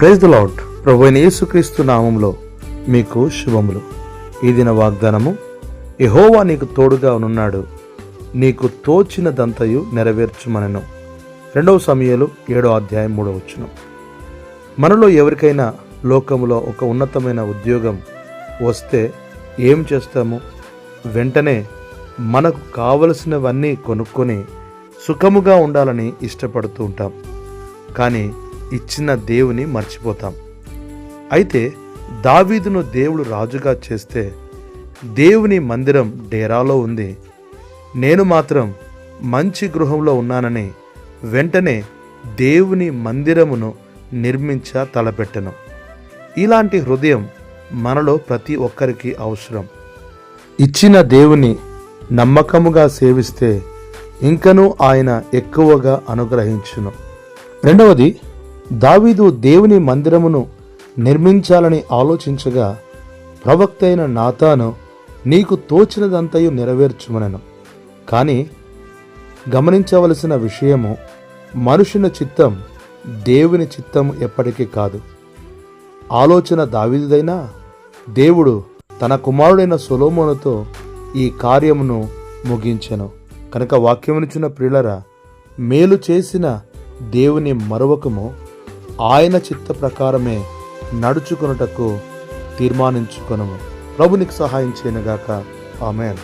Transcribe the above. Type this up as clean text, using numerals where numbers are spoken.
Praise the lord. ప్రభువైన యేసుక్రీస్తు నామములో మీకు శుభములు. ఈ దిన వాగ్దానము, యెహోవా నీకు తోడుగా ఉన్నాడు, నీకు తోచినదంతయు నెరవేర్చుమనెను. 2 సమూయేలు 7వ అధ్యాయం 3వ వచనం. మనలో ఎవరికైనా లోకములో ఒక ఉన్నతమైన ఉద్యోగం వస్తే ఏం చేస్తాము? వెంటనే మనకు కావలసినవన్నీ కొనుక్కొని సుఖముగా ఉండాలని ఇష్టపడుతూ ఉంటాం. కానీ ఇచ్చిన దేవుని మర్చిపోతాం. అయితే దావీదును దేవుడు రాజుగా చేస్తే దేవుని మందిరం డేరాలో ఉంది, నేను మాత్రం మంచి గృహంలో ఉన్నానని వెంటనే దేవుని మందిరమును తలపెట్టెను. ఇలాంటి హృదయం మనలో ప్రతి ఒక్కరికి అవసరం. ఇచ్చిన దేవుని నమ్మకముగా సేవిస్తే ఇంకనూ ఆయన ఎక్కువగా అనుగ్రహించును. రెండవది, దావీదు దేవుని మందిరమును నిర్మించాలని ఆలోచించగా ప్రవక్త అయిన నాతాను నీకు తోచినదంతయు నెరవేర్చుమనెను. కానీ గమనించవలసిన విషయము, మనుషుని చిత్తం దేవుని చిత్తం ఎప్పటికీ కాదు. ఆలోచన దావీదుదైనా దేవుడు తన కుమారుడైన సొలొమోనుతో ఈ కార్యమును ముగించెను. కనుక వాక్యమునిచ్చిన ప్రియులరా, మేలు చేసిన దేవుని మరువకము, ఆయన చిత్త ప్రకారమే నడుచుకొనుటకు తీర్మానించుకొనుము. ప్రభునికి సహాయం చేయనుగాక. ఆమేన్.